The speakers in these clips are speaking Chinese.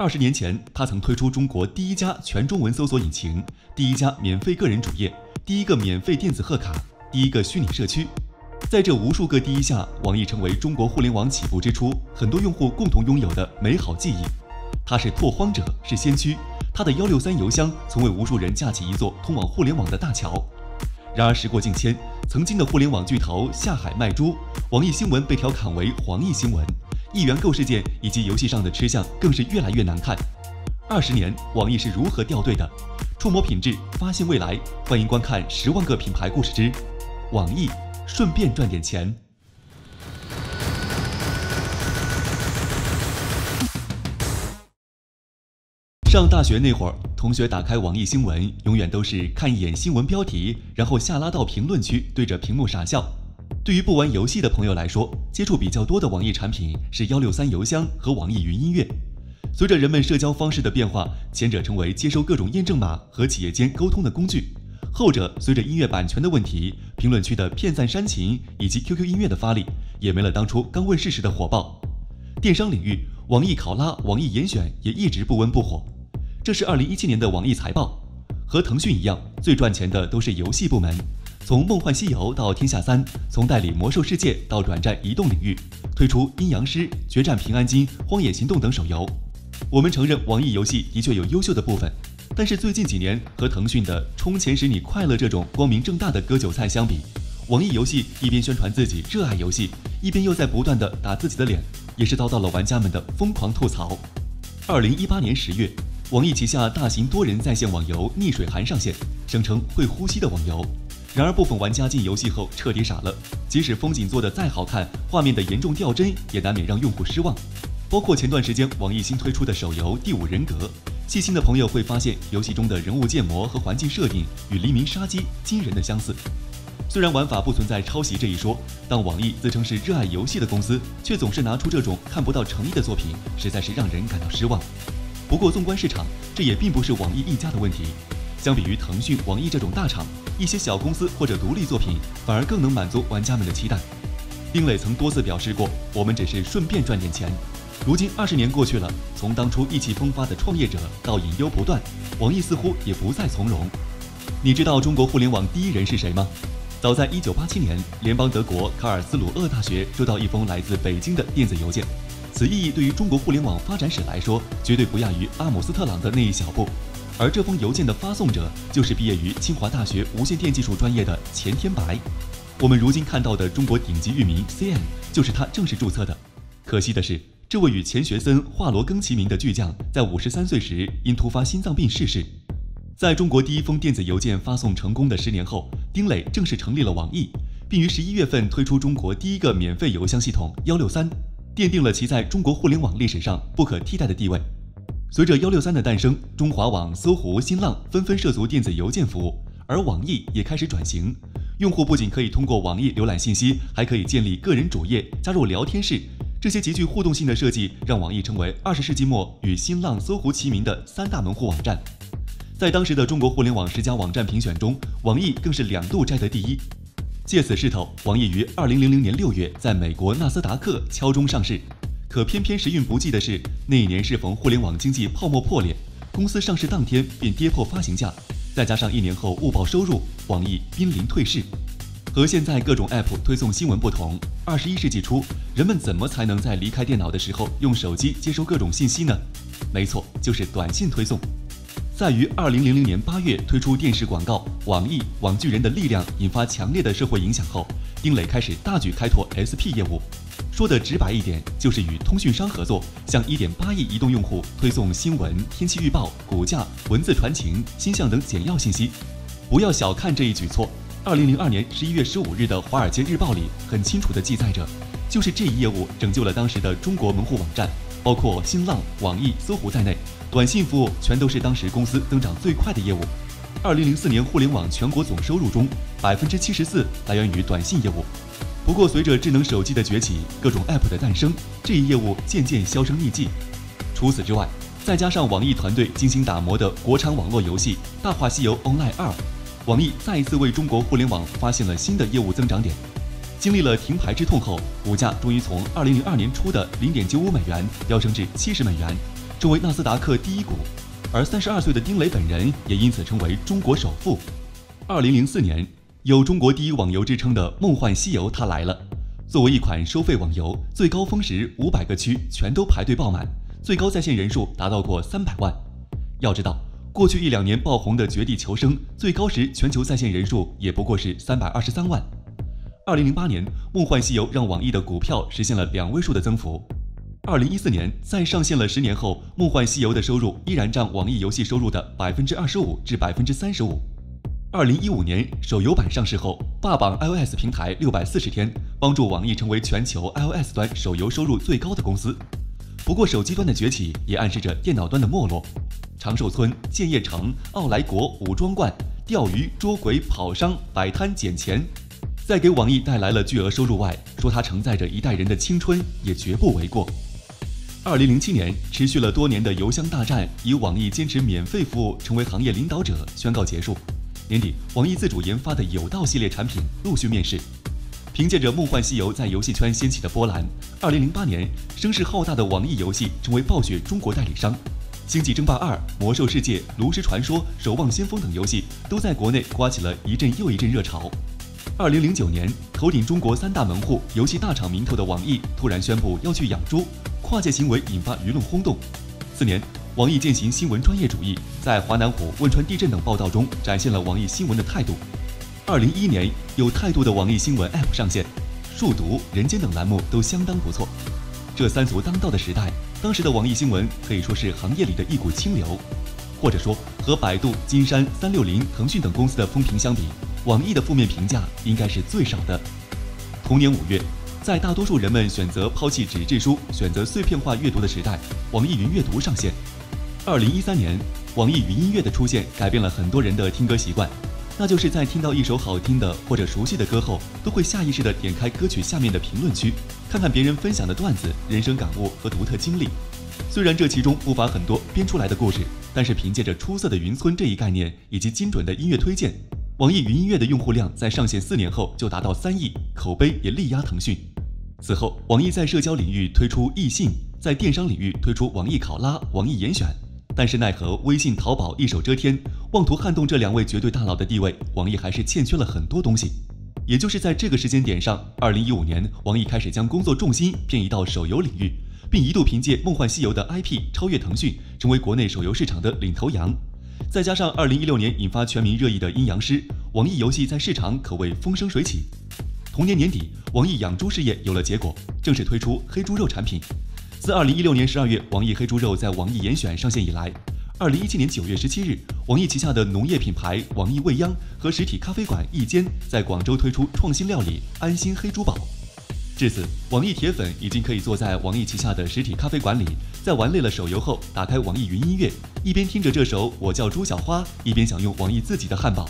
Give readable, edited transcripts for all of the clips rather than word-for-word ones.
20年前，他曾推出中国第一家全中文搜索引擎、第一家免费个人主页、第一个免费电子贺卡、第一个虚拟社区。在这无数个第一下，网易成为中国互联网起步之初很多用户共同拥有的美好记忆。它是拓荒者，是先驱。它的163邮箱曾为无数人架起一座通往互联网的大桥。然而时过境迁，曾经的互联网巨头下海卖猪，网易新闻被调侃为黄易新闻，一元购事件以及游戏上的吃相更是越来越难看。20年，网易是如何掉队的？触摸品质，发现未来。欢迎观看10万个品牌故事之网易，顺便赚点钱。上大学那会儿，同学打开网易新闻，永远都是看一眼新闻标题，然后下拉到评论区，对着屏幕傻笑。对于不玩游戏的朋友来说，接触比较多的网易产品是163邮箱和网易云音乐。随着人们社交方式的变化，前者成为接收各种验证码和企业间沟通的工具，后者随着音乐版权的问题、评论区的骗赞煽情以及 QQ 音乐的发力，也没了当初刚问世时的火爆。电商领域，网易考拉、网易严选也一直不温不火。这是2017年的网易财报，和腾讯一样，最赚钱的都是游戏部门。从梦幻西游到天下3，从代理魔兽世界到转战移动领域，推出阴阳师、决战平安京、荒野行动等手游。我们承认网易游戏的确有优秀的部分，但是最近几年和腾讯的充钱使你快乐这种光明正大的割韭菜相比，网易游戏一边宣传自己热爱游戏，一边又在不断的打自己的脸，也是遭到了玩家们的疯狂吐槽。2018年10月，网易旗下大型多人在线网游《逆水寒》上线，声称会呼吸的网游。然而部分玩家进游戏后彻底傻了，即使风景做得再好看，画面的严重掉帧也难免让用户失望。包括前段时间网易新推出的手游《第5人格》，细心的朋友会发现游戏中的人物建模和环境设定与《黎明杀机》惊人的相似。虽然玩法不存在抄袭这一说，但网易自称是热爱游戏的公司，却总是拿出这种看不到诚意的作品，实在是让人感到失望。不过纵观市场，这也并不是网易一家的问题。相比于腾讯、网易这种大厂，一些小公司或者独立作品反而更能满足玩家们的期待。丁磊曾多次表示过，我们只是顺便赚点钱。如今20年过去了，从当初意气风发的创业者到隐忧不断，网易似乎也不再从容。你知道中国互联网第一人是谁吗？早在1987年，联邦德国卡尔斯鲁厄大学收到一封来自北京的电子邮件，此意义对于中国互联网发展史来说，绝对不亚于阿姆斯特朗的那一小步。而这封邮件的发送者就是毕业于清华大学无线电技术专业的钱天白。我们如今看到的中国顶级域名 CN 就是他正式注册的。可惜的是，这位与钱学森、华罗庚齐名的巨匠，在53岁时因突发心脏病逝世。在中国第一封电子邮件发送成功的10年后，丁磊正式成立了网易，并于11月份推出中国第一个免费邮箱系统163，奠定了其在中国互联网历史上不可替代的地位。随着163的诞生，中华网、搜狐、新浪纷纷涉足电子邮件服务，而网易也开始转型。用户不仅可以通过网易浏览信息，还可以建立个人主页、加入聊天室。这些极具互动性的设计，让网易成为20世纪末与新浪、搜狐齐名的3大门户网站。在当时的中国互联网10佳网站评选中，网易更是2度摘得第1。借此势头，网易于2000年6月在美国纳斯达克敲钟上市。可偏偏时运不济的是，那一年适逢互联网经济泡沫破裂，公司上市当天便跌破发行价，再加上1年后误报收入，网易濒临退市。和现在各种 App 推送新闻不同，21世纪初，人们怎么才能在离开电脑的时候用手机接收各种信息呢？没错，就是短信推送。在于2000年8月推出电视广告《网易网剧人的力量》引发强烈的社会影响后，丁磊开始大举开拓 SP 业务。说的直白一点，就是与通讯商合作，向1.8亿移动用户推送新闻、天气预报、股价、文字传情、星象等简要信息。不要小看这一举措。2002年11月15日的《华尔街日报》里很清楚地记载着，就是这一业务拯救了当时的中国门户网站，包括新浪、网易、搜狐在内，短信服务全都是当时公司增长最快的业务。2004年互联网全国总收入中，74%来源于短信业务。不过，随着智能手机的崛起，各种 App 的诞生，这一业务渐渐销声匿迹。除此之外，再加上网易团队精心打磨的国产网络游戏《大话西游 Online 2》，网易再一次为中国互联网发现了新的业务增长点。经历了停牌之痛后，股价终于从2002年初的0.95美元飙升至70美元，成为纳斯达克第一股，而32岁的丁磊本人也因此成为中国首富。2004年，有中国第一网游之称的《梦幻西游》它来了。作为一款收费网游，最高峰时500个区全都排队爆满，最高在线人数达到过300万。要知道，过去1-2年爆红的《绝地求生》，最高时全球在线人数也不过是323万。2008年，《梦幻西游》让网易的股票实现了2位数的增幅。2014年，在上线了10年后，《梦幻西游》的收入依然占网易游戏收入的25%至35%。2015年，手游版上市后，霸榜 iOS 平台640天，帮助网易成为全球 iOS 端手游收入最高的公司。不过，手机端的崛起也暗示着电脑端的没落。长寿村、建业城、奥莱国、武装观、钓鱼、捉鬼、跑商、摆摊捡钱，在给网易带来了巨额收入外，说它承载着一代人的青春也绝不为过。2007年，持续了多年的邮箱大战以网易坚持免费服务成为行业领导者宣告结束。年底，网易自主研发的有道系列产品陆续面世。凭借着《梦幻西游》在游戏圈掀起的波澜，2008年，声势浩大的网易游戏成为暴雪中国代理商。《星际争霸2》、《魔兽世界》、《炉石传说》、《守望先锋》等游戏都在国内刮起了一阵又一阵热潮。2009年，头顶中国3大门户、游戏大厂名头的网易突然宣布要去养猪，跨界行为引发舆论轰动。4年，网易践行新闻专业主义，在华南虎、汶川地震等报道中展现了网易新闻的态度。2011年，有态度的网易新闻 App 上线，数独、人间等栏目都相当不错。这3足当道的时代，当时的网易新闻可以说是行业里的一股清流，或者说和百度、金山、360、腾讯等公司的风评相比，网易的负面评价应该是最少的。同年5月，在大多数人们选择抛弃纸质书、选择碎片化阅读的时代，网易云阅读上线。2013年，网易云音乐的出现改变了很多人的听歌习惯，那就是在听到一首好听的或者熟悉的歌后，都会下意识地点开歌曲下面的评论区，看看别人分享的段子、人生感悟和独特经历。虽然这其中不乏很多编出来的故事，但是凭借着出色的云村这一概念以及精准的音乐推荐，网易云音乐的用户量在上线4年后就达到3亿，口碑也力压腾讯。此后，网易在社交领域推出易信，在电商领域推出网易考拉、网易严选。但是奈何微信、淘宝一手遮天，妄图撼动这2位绝对大佬的地位，网易还是欠缺了很多东西。也就是在这个时间点上，2015年，网易开始将工作重心偏移到手游领域，并一度凭借《梦幻西游》的 IP 超越腾讯，成为国内手游市场的领头羊。再加上2016年引发全民热议的《阴阳师》，网易游戏在市场可谓风生水起。同年年底，网易养猪事业有了结果，正式推出黑猪肉产品。自2016年12月，网易黑猪肉在网易严选上线以来，2017年9月17日，网易旗下的农业品牌网易未央和实体咖啡馆一间在广州推出创新料理安心黑猪堡。至此，网易铁粉已经可以坐在网易旗下的实体咖啡馆里，在玩累了手游后，打开网易云音乐，一边听着这首《我叫朱小花》，一边享用网易自己的汉堡。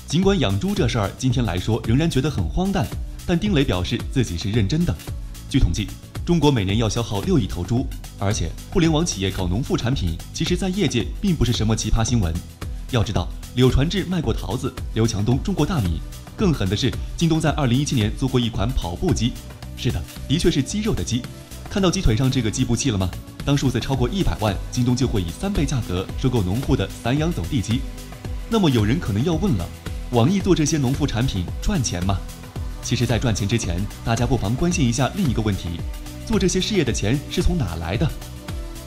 尽管养猪这事儿今天来说仍然觉得很荒诞，但丁磊表示自己是认真的。据统计，中国每年要消耗6亿头猪，而且互联网企业搞农副产品，其实在业界并不是什么奇葩新闻。要知道，柳传志卖过桃子，刘强东种过大米，更狠的是，京东在2017年做过一款跑步机。是的，的确是鸡肉的鸡。看到鸡腿上这个计步器了吗？当数字超过100万，京东就会以3倍价格收购农户的散养走地鸡。那么有人可能要问了，网易做这些农副产品赚钱吗？其实，在赚钱之前，大家不妨关心一下另一个问题：做这些事业的钱是从哪来的？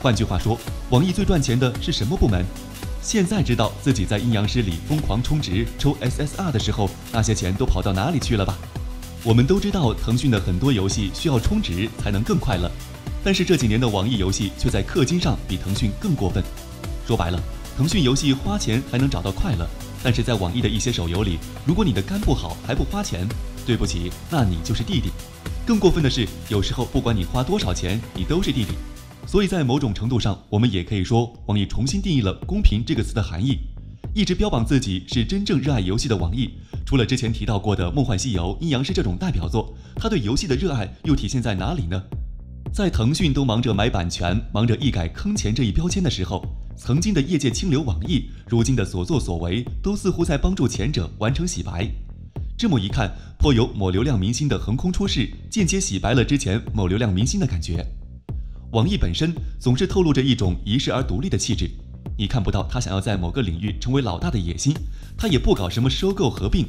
换句话说，网易最赚钱的是什么部门？现在知道自己在阴阳师里疯狂充值抽 SSR 的时候，那些钱都跑到哪里去了吧？我们都知道，腾讯的很多游戏需要充值才能更快乐，但是这几年的网易游戏却在氪金上比腾讯更过分。说白了，腾讯游戏花钱还能找到快乐，但是在网易的一些手游里，如果你的肝不好还不花钱，对不起，那你就是弟弟。更过分的是，有时候不管你花多少钱，你都是弟弟。所以在某种程度上，我们也可以说，网易重新定义了公平这个词的含义。一直标榜自己是真正热爱游戏的网易，除了之前提到过的《梦幻西游》、《阴阳师》这种代表作，他对游戏的热爱又体现在哪里呢？在腾讯都忙着买版权、忙着一改坑钱这一标签的时候，曾经的业界清流网易，如今的所作所为，都似乎在帮助前者完成洗白。这么一看，颇有某流量明星的横空出世，间接洗白了之前某流量明星的感觉。网易本身总是透露着一种遗世而独立的气质，你看不到他想要在某个领域成为老大的野心，他也不搞什么收购合并。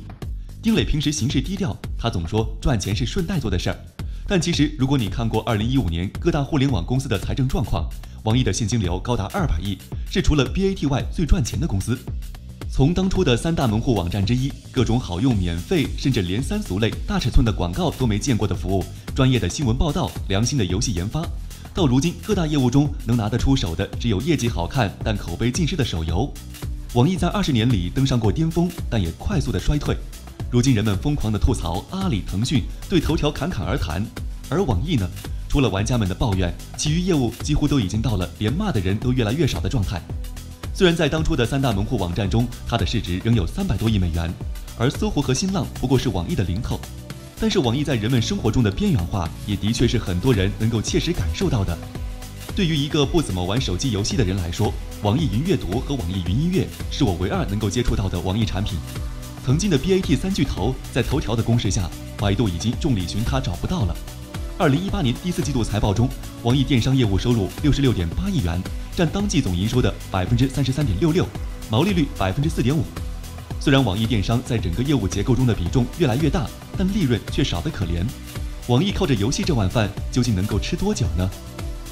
丁磊平时行事低调，他总说赚钱是顺带做的事儿。但其实，如果你看过2015年各大互联网公司的财政状况，网易的现金流高达200亿，是除了 BAT 外最赚钱的公司。从当初的3大门户网站之一，各种好用、免费，甚至连三俗类、大尺寸的广告都没见过的服务，专业的新闻报道，良心的游戏研发，到如今各大业务中能拿得出手的只有业绩好看但口碑尽失的手游。网易在20年里登上过巅峰，但也快速的衰退。如今人们疯狂的吐槽阿里、腾讯，对头条侃侃而谈，而网易呢，除了玩家们的抱怨，其余业务几乎都已经到了连骂的人都越来越少的状态。虽然在当初的3大门户网站中，它的市值仍有300多亿美元，而搜狐和新浪不过是网易的零头，但是网易在人们生活中的边缘化，也的确是很多人能够切实感受到的。对于一个不怎么玩手机游戏的人来说，网易云阅读和网易云音乐是我唯二能够接触到的网易产品。曾经的 BAT 3巨头在头条的攻势下，百度已经众里寻他找不到了。2018年第4季度财报中，网易电商业务收入66.8亿元，占当季总营收的33.66%，毛利率4.5%。虽然网易电商在整个业务结构中的比重越来越大，但利润却少得可怜。网易靠着游戏这碗饭，究竟能够吃多久呢？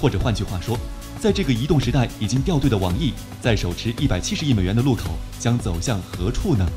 或者换句话说，在这个移动时代已经掉队的网易，在手持170亿美元的路口，将走向何处呢？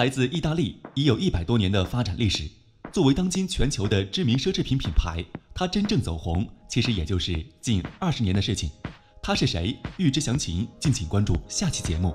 来自意大利，已有100多年的发展历史。作为当今全球的知名奢侈品品牌，它真正走红其实也就是近20年的事情。它是谁？欲知详情，敬请关注下期节目。